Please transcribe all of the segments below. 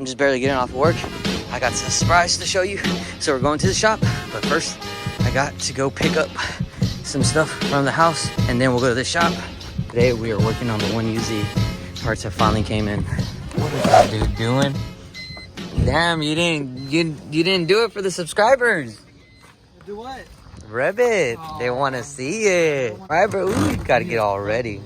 I'm just barely getting off work. I got a surprise to show you. So we're going to the shop, but first I got to go pick up some stuff from the house and then we'll go to the shop. Today we are working on the 1UZ. Parts have finally came in. What is that dude doing? Damn, you didn't do it for the subscribers. Do what? Rev it. Oh. They want to see it. All right, bro. Ooh, you gotta get all ready.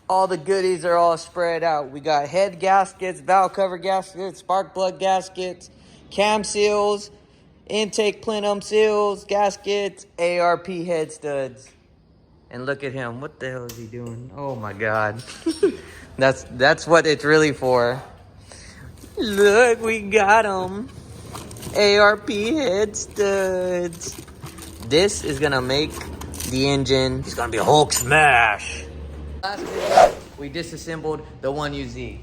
All the goodies are all spread out. We got head gaskets, valve cover gaskets, spark plug gaskets, cam seals, intake plenum seals, gaskets, ARP head studs. And look at him. What the hell is he doing? Oh my God. That's what it's really for. Look, we got him. ARP head studs. This is gonna make the engine. It's gonna be a Hulk smash. Last video, we disassembled the 1UZ.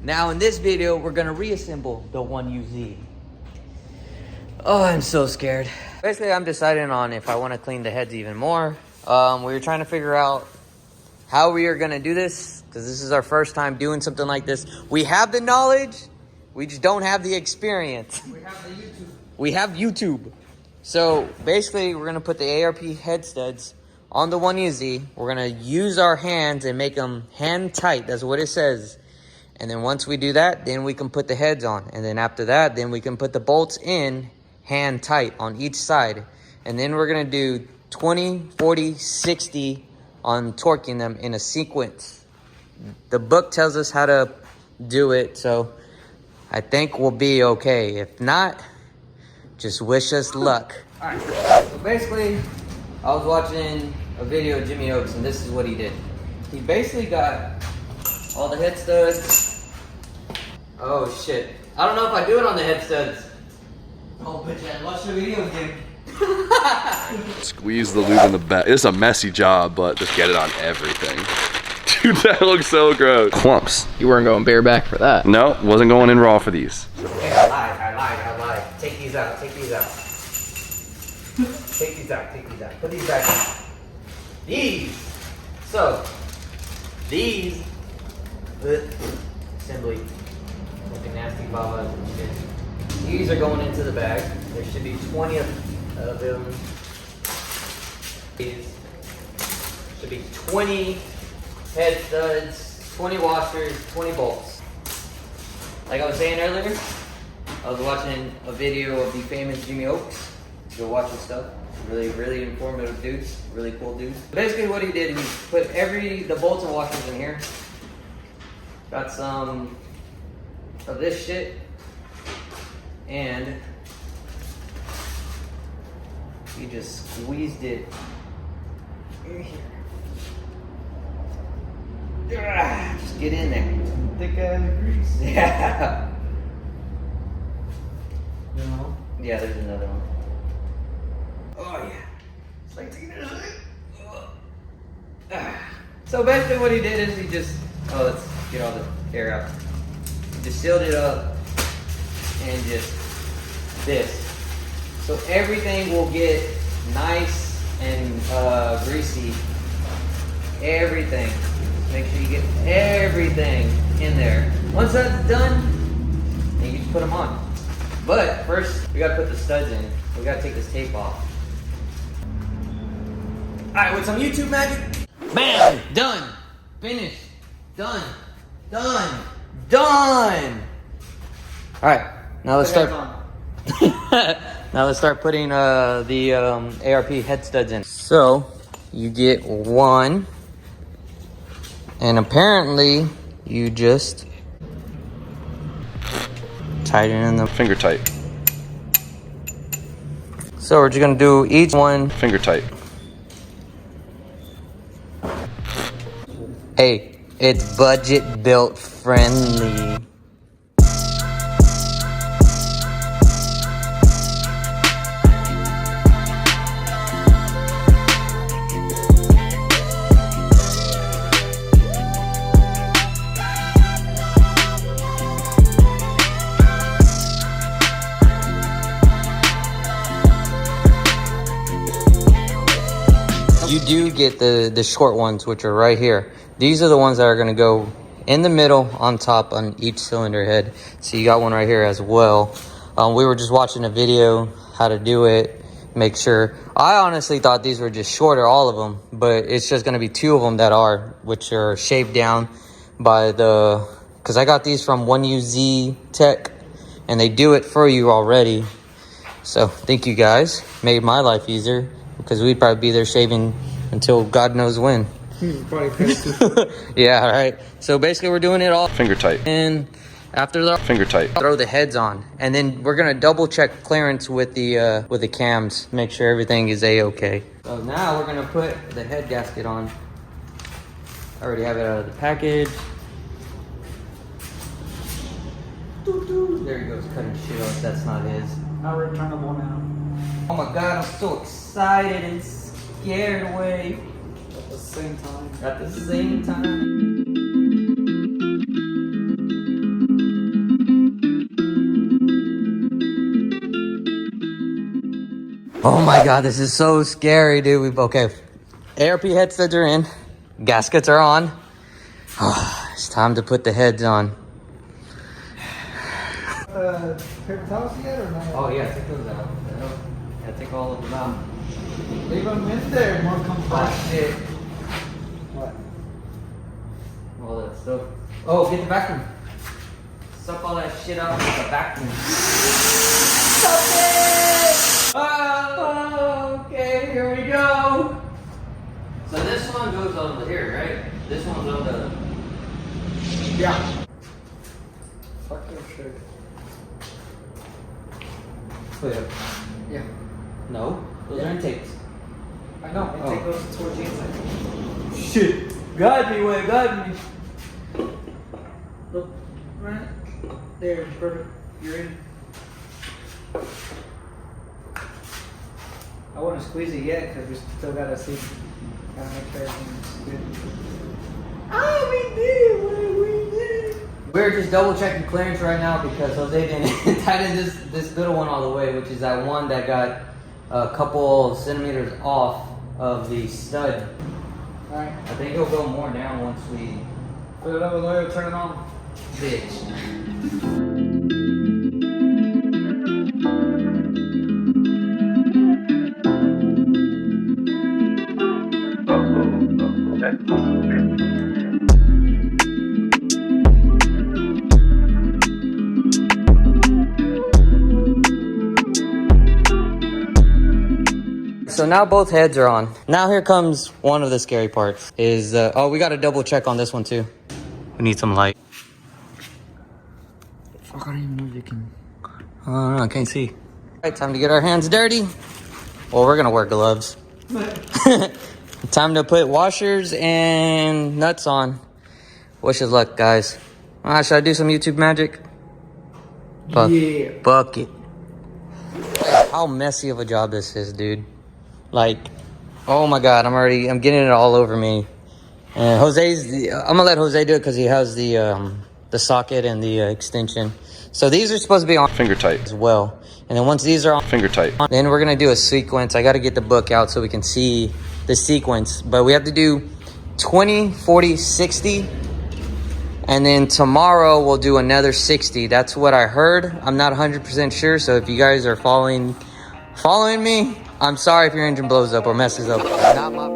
Now in this video, we're gonna reassemble the 1UZ. Oh, I'm so scared. Basically, I'm deciding on if I want to clean the heads even more. We were trying to figure out how we are gonna do this because this is our first time doing something like this. We have the knowledge, we just don't have the experience. We have the YouTube. We have YouTube. So basically, we're gonna put the ARP head studs on the 1UZ. We're gonna use our hands and make them hand tight. That's what it says. And then once we do that, then we can put the heads on. And then after that, then we can put the bolts in hand tight on each side. And then we're gonna do 20, 40, 60 on torquing them in a sequence. The book tells us how to do it, so I think we'll be okay. If not, just wish us luck. All right, so basically, I was watching a video of Jimmy Oaks, and this is what he did. He basically got all the head studs. Oh shit. I don't know if I do it on the head studs. Oh, bitch, I watched the video again. Squeeze the lube in the back. It's a messy job, but just get it on everything. Dude, that looks so gross. Clumps. You weren't going bareback for that. No, wasn't going in raw for these. Okay, I lied. Take these out. Take these out. Put these back in. These. So, these. Assembly. Looking nasty babas and shit. These are going into the bag. There should be 20 of them. These should be 20 head studs, 20 washers, 20 bolts. Like I was saying earlier, I was watching a video of the famous Jimmy Oaks. Go watch his stuff. Really informative dudes. Really cool dudes. Basically what he did, he put the bolts and washers in here. Got some of this shit. And he just squeezed it in here. Just get in there. Thick ass grease. Yeah. No. Yeah, there's another one. Oh yeah. It's like taking it. So basically what he did is he just, let's get all the air out. He just sealed it up and just this. So everything will get nice and greasy. Everything. Make sure you get everything in there. Once that's done, then you just put them on. But first, we gotta put the studs in. We gotta take this tape off. Alright, with some YouTube magic. Bam! Done. Finished. Done. Alright, now let's start. Now let's start putting the ARP head studs in. So, you get one. And apparently, you just tighten in the Finger tight. So we're just gonna do each one. Finger tight. Hey, it's budget built friendly. you do get the short ones, which are right here. These are the ones that are going to go in the middle on top on each cylinder head. So you got one right here as well. We were just watching a video how to do it. Make sure. I honestly thought these were just shorter, all of them, but it's just going to be 2 of them that are, which are shaved down by the, because I got these from 1UZ Tech, and they do it for you already. So thank you guys. Made my life easier, because we'd probably be there shaving until God knows when. Yeah, right. So basically we're doing it all Finger tight. and after the Finger tight. throw the heads on, and then we're gonna double check clearance with the cams, make sure everything is a-okay. So now we're gonna put the head gasket on. I already have it out of the package. There he goes, cutting shit off. That's not his. Not returnable now. Oh my god, I'm so excited and scared away At the same time. at the same time. Oh my god, this is so scary, dude. Okay, ARP head studs are in, gaskets are on. Oh, it's time to put the heads on. Paper towels yet or not? Oh yeah, take those out. Yeah, take all of them out. Leave them in there. More comes back. Oh shit. What? All that stuff. Oh, get the vacuum. Suck all that shit out with the vacuum. Suck it! Oh, okay, here we go. So this one goes over here, right? This one's on the... Yeah. Fuck your shirt. Clear. Yeah. No, those are intakes. I know. I take those towards the inside. Shit. Got me, way, got me. Look. Right. There. Perfect. You're in. I wouldn't squeeze it yet because we still gotta see. Gotta make sure everything's good. Oh, we did what we did. We're just double checking clearance right now because Jose didn't tighten this little one all the way, which is that one that got a couple centimeters off of the stud. Alright. I think it'll go more down once we Put it up with oil, turn it on. bitch. So now both heads are on. Now here comes one of the scary parts. Is oh, we got to double check on this one too. We need some light. Fuck, I don't even know if you can. Oh no, I can't see. All right, time to get our hands dirty. Well, we're gonna wear gloves. Time to put washers and nuts on. Wish us luck, guys. Should I do some YouTube magic? Yeah. Bucket. How messy of a job this is, dude. Like, oh my god, I'm getting it all over me. And I'm gonna let Jose do it because he has the socket and the extension. So these are supposed to be on Finger tight. as well. And then once these are on, Finger tight. then we're gonna do a sequence. I gotta get the book out so we can see the sequence. But we have to do 20, 40, 60. And then tomorrow we'll do another 60. That's what I heard. I'm not 100% sure. So if you guys are following me, I'm sorry if your engine blows up or messes up. Not my...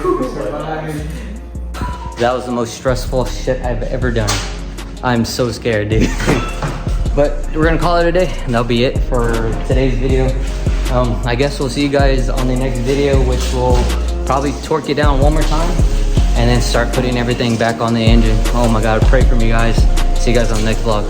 survived. That was the most stressful shit I've ever done. I'm so scared, dude. But we're gonna call it a day, and that'll be it for today's video. I guess we'll see you guys on the next video, which will probably torque it down one more time and then start putting everything back on the engine. Oh my God, pray for me, guys. See you guys on the next vlog.